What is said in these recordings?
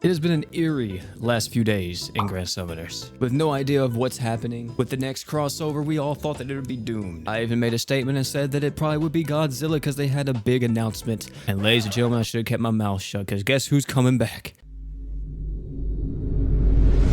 It has been an eerie last few days in Grand Summoners. With no idea of what's happening, with the next crossover, we all thought that it would be doomed. I even made a statement and said that it probably would be Godzilla because they had a big announcement. And ladies and gentlemen, I should have kept my mouth shut because guess who's coming back?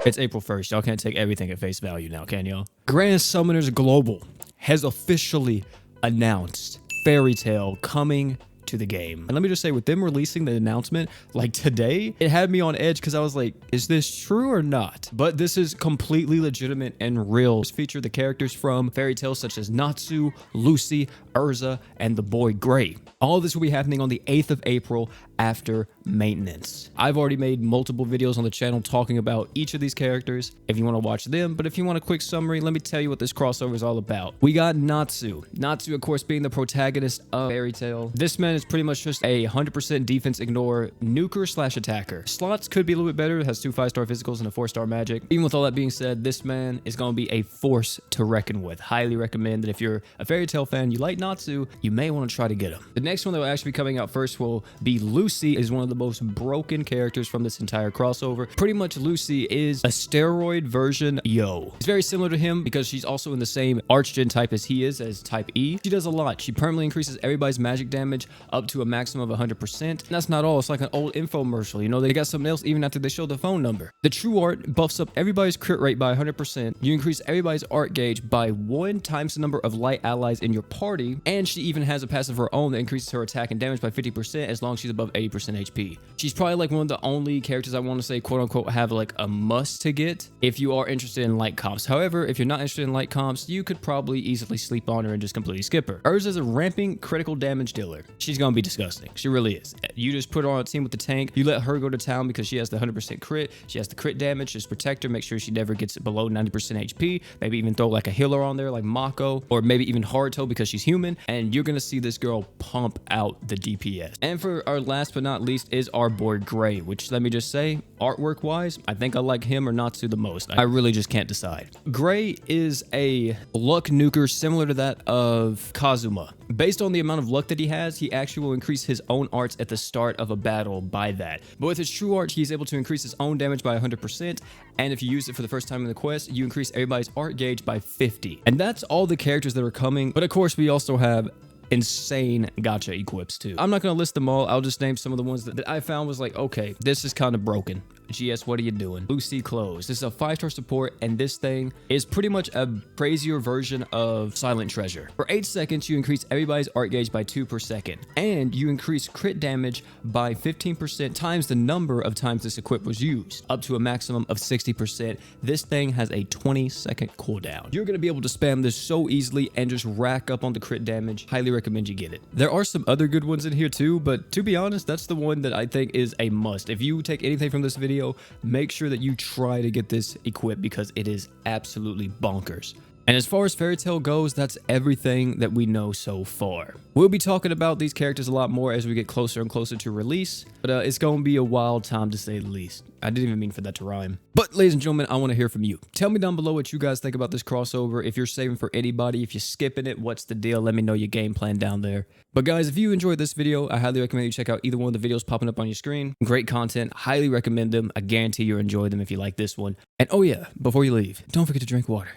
It's April 1st. Y'all can't take everything at face value now, can y'all? Grand Summoners Global has officially announced Fairy Tail coming to the game. And let me just say, with them releasing the announcement like today, it had me on edge because I was like, is this true or not? But this is completely legitimate and real. It's featured the characters from Fairy Tail such as Natsu, Lucy, Urza, and the boy Gray. All this will be happening on the 8th of April after maintenance. I've already made multiple videos on the channel talking about each of these characters if you want to watch them, but if you want a quick summary, let me tell you what this crossover is all about. We got Natsu. Natsu, of course, being the protagonist of Fairy Tail. This man is pretty much just a 100% defense ignore nuker slash attacker. Slots could be a little bit better. It has 2 5-star physicals and a 4-star magic. Even with all that being said, this man is going to be a force to reckon with. Highly recommend that if you're a Fairy Tail fan, you like Natsu, you may want to try to get him. The next one that will actually be coming out first will be Lucy. Is one of the most broken characters from this entire crossover. Pretty much Lucy is a steroid version Yo. It's very similar to him because she's also in the same Archgen type as he is, as type E. She does a lot. She permanently increases everybody's magic damage up to a maximum of 100%. And that's not all. It's like an old infomercial. You know, they got something else even after they show the phone number. The True Art buffs up everybody's crit rate by 100%. You increase everybody's art gauge by 1 times the number of light allies in your party. And she even has a passive of her own that increases her attack and damage by 50% as long as she's above 80% HP. She's probably like one of the only characters I want to say, quote unquote, have like a must to get if you are interested in light comps. However, if you're not interested in light comps, you could probably easily sleep on her and just completely skip her. Urza is a ramping critical damage dealer. She's gonna be disgusting. She really is. You just put her on a team with the tank. You let her go to town because she has the 100% crit. She has the crit damage. Just protect her. Make sure she never gets below 90% HP. Maybe even throw like a healer on there like Mako, or maybe even Haruto because she's human. And you're gonna see this girl pump out the DPS. And for our last but not least is our boy Gray, which let me just say, artwork wise, I think I like him or Natsu the most. I really just can't decide. Gray is a luck nuker similar to that of Kazuma. Based on the amount of luck that he has, he actually will increase his own arts at the start of a battle by that. But with his True Art, he's able to increase his own damage by 100%. And if you use it for the first time in the quest, you increase everybody's art gauge by 50. And that's all the characters that are coming. But of course, we also have insane gacha equips too. I'm not going to list them all. I'll just name some of the ones that I found was like, okay, this is kind of broken. GS, what are you doing? Lucy Close. This is a 5-star support, and this thing is pretty much a crazier version of Silent Treasure. For 8 seconds, you increase everybody's art gauge by 2 per second, and you increase crit damage by 15% times the number of times this equip was used, up to a maximum of 60%. This thing has a 20-second cooldown. You're going to be able to spam this so easily and just rack up on the crit damage. Highly recommend you get it. There are some other good ones in here too, but to be honest, that's the one that I think is a must. If you take anything from this video, make sure that you try to get this equipped because it is absolutely bonkers. And as far as Fairy Tail goes, that's everything that we know so far. We'll be talking about these characters a lot more as we get closer and closer to release, but it's going to be a wild time to say the least. I didn't even mean for that to rhyme. But ladies and gentlemen, I want to hear from you. Tell me down below what you guys think about this crossover. If you're saving for anybody, if you're skipping it, what's the deal? Let me know your game plan down there. But guys, if you enjoyed this video, I highly recommend you check out either one of the videos popping up on your screen. Great content. Highly recommend them. I guarantee you'll enjoy them if you like this one. And oh yeah, before you leave, don't forget to drink water.